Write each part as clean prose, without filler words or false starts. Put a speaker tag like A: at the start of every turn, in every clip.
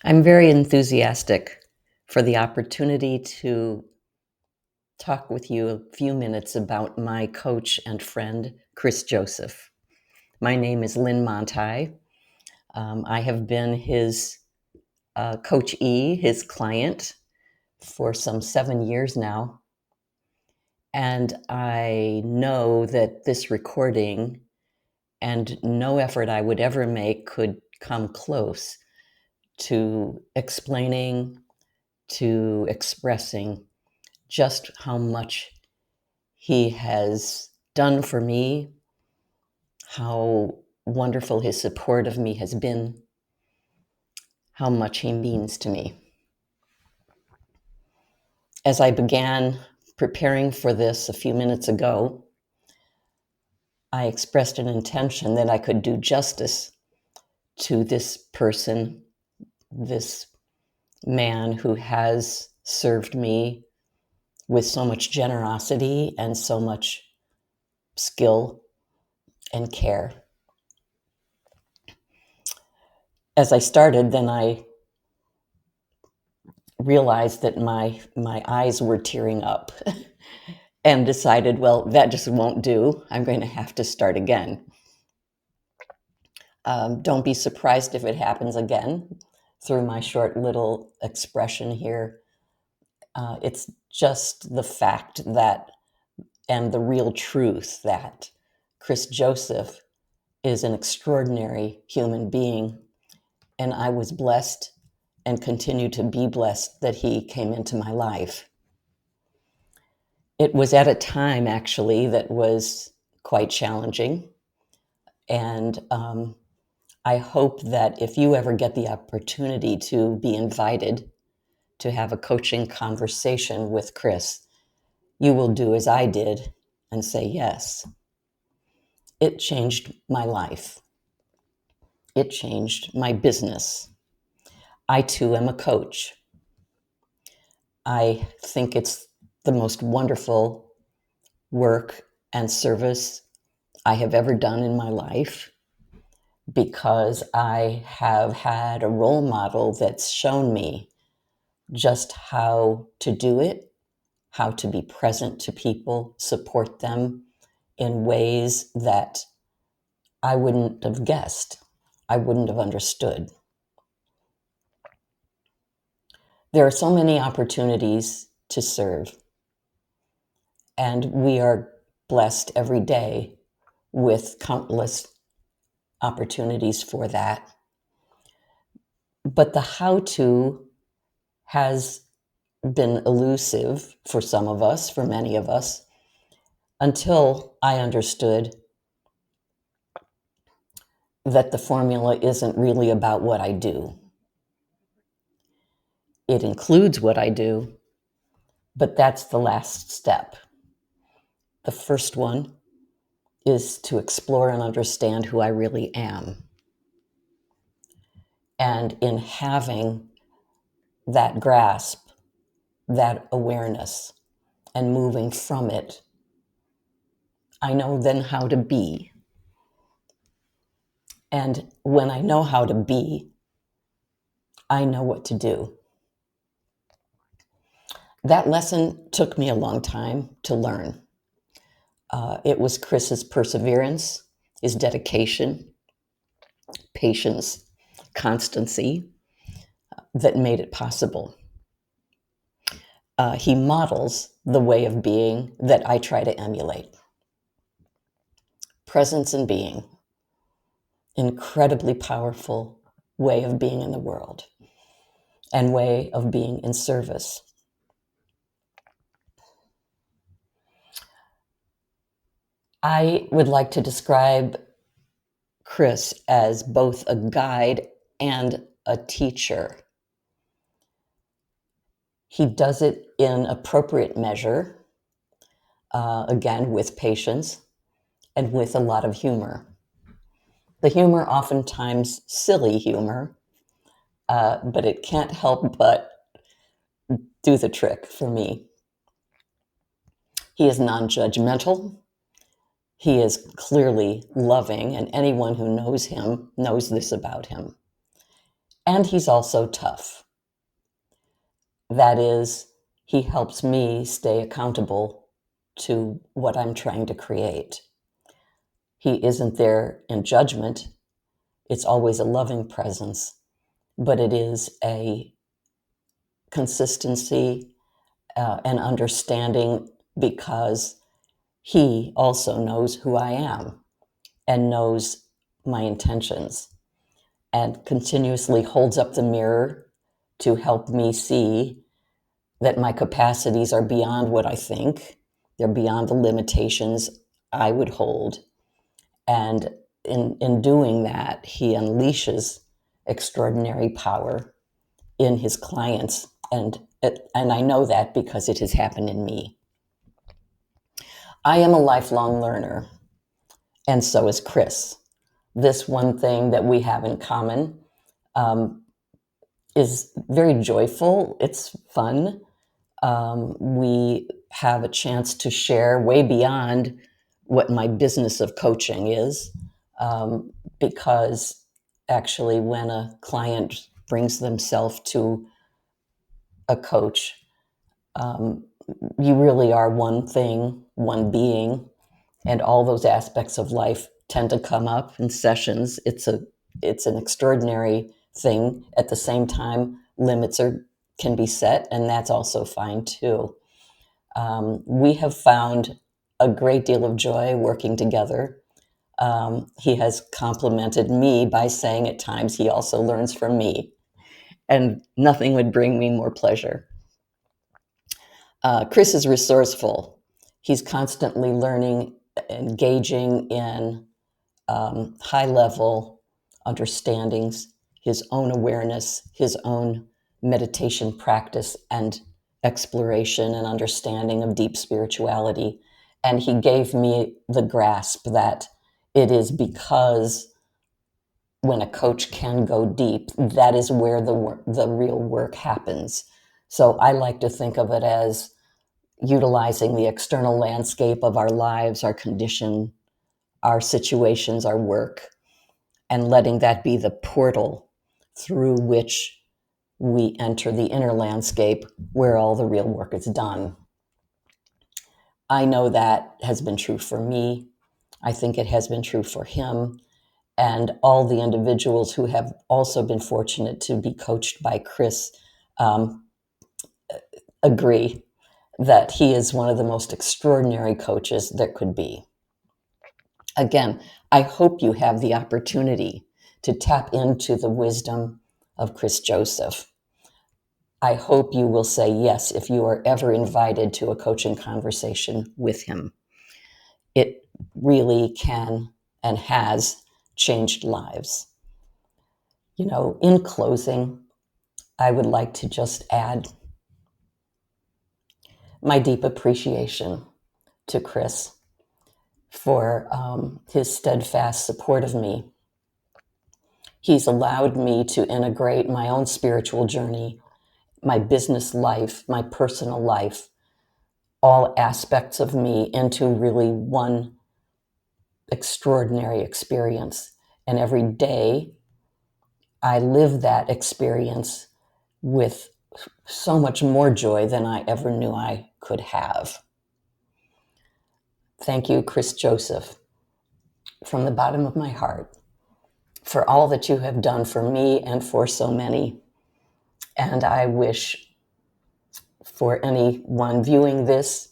A: I'm very enthusiastic for the opportunity to talk with you a few minutes about my coach and friend, Chris Joseph. My name is Lynn Montei. I have been his coachee, his client, for some 7 years now. And I know that this recording and no effort I would ever make could come close to explaining, to expressing just how much he has done for me, how wonderful his support of me has been, how much he means to me. As I began preparing for this a few minutes ago, I expressed an intention that I could do justice to this person, this man who has served me with so much generosity and so much skill and care. As I started, then I realized that my eyes were tearing up and decided, well, that just won't do. I'm going to have to start again. Don't be surprised if it happens again through my short little expression here. It's just the fact that, and the real truth that Chris Joseph is an extraordinary human being, and I was blessed and continue to be blessed that he came into my life. It was at a time, actually, that was quite challenging. And I hope that if you ever get the opportunity to be invited to have a coaching conversation with Chris, you will do as I did and say yes. It changed my life. It changed my business. I too am a coach. I think it's the most wonderful work and service I have ever done in my life, because I have had a role model that's shown me just how to do it, how to be present to people, support them in ways that I wouldn't have guessed, I wouldn't have understood. There are so many opportunities to serve, and we are blessed every day with countless opportunities for that. But the how to has been elusive for some of us, for many of us, until I understood that the formula isn't really about what I do. It includes what I do, but that's the last step. The first one is to explore and understand who I really am. And in having that grasp, that awareness, and moving from it, I know then how to be. And when I know how to be, I know what to do. That lesson took me a long time to learn. It was Chris's perseverance, his dedication, patience, constancy that made it possible. He models the way of being that I try to emulate. Presence and being, incredibly powerful way of being in the world and way of being in service. I would like to describe Chris as both a guide and a teacher. He does it in appropriate measure, again, with patience and with a lot of humor. The humor, oftentimes silly humor, but it can't help but do the trick for me. He is non-judgmental. He is clearly loving, and anyone who knows him knows this about him. And he's also tough. That is, he helps me stay accountable to what I'm trying to create. He isn't there in judgment. It's always a loving presence, but it is a consistency and understanding, because he also knows who I am and knows my intentions, and continuously holds up the mirror to help me see that my capacities are beyond what I think. They're beyond the limitations I would hold. And in doing that, he unleashes extraordinary power in his clients. And I know that because it has happened in me. I am a lifelong learner, and so is Chris. This one thing that we have in common is very joyful. It's fun. We have a chance to share way beyond what my business of coaching is, because actually when a client brings themselves to a coach, you really are one thing, one being, and all those aspects of life tend to come up in sessions. It's an extraordinary thing. At the same time, limits can be set, and that's also fine too. We have found a great deal of joy working together. He has complimented me by saying at times he also learns from me, and nothing would bring me more pleasure. Chris is resourceful. He's constantly learning, engaging in high-level understandings, his own awareness, his own meditation practice and exploration and understanding of deep spirituality. And he gave me the grasp that it is because when a coach can go deep, that is where the real work happens. So I like to think of it as utilizing the external landscape of our lives, our condition, our situations, our work, and letting that be the portal through which we enter the inner landscape where all the real work is done. I know that has been true for me. I think it has been true for him, and all the individuals who have also been fortunate to be coached by Chris agree that he is one of the most extraordinary coaches there could be. Again, I hope you have the opportunity to tap into the wisdom of Chris Joseph. I hope you will say yes if you are ever invited to a coaching conversation with him. It really can and has changed lives. You know, in closing, I would like to just add my deep appreciation to Chris for his steadfast support of me. He's allowed me to integrate my own spiritual journey, my business life, my personal life, all aspects of me into really one extraordinary experience. And every day I live that experience with so much more joy than I ever knew I could have. Thank you, Chris Joseph, from the bottom of my heart, for all that you have done for me and for so many. And I wish for anyone viewing this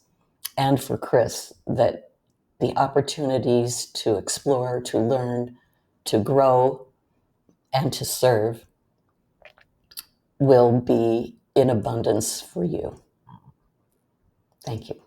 A: and for Chris that the opportunities to explore, to learn, to grow, and to serve will be in abundance for you. Thank you.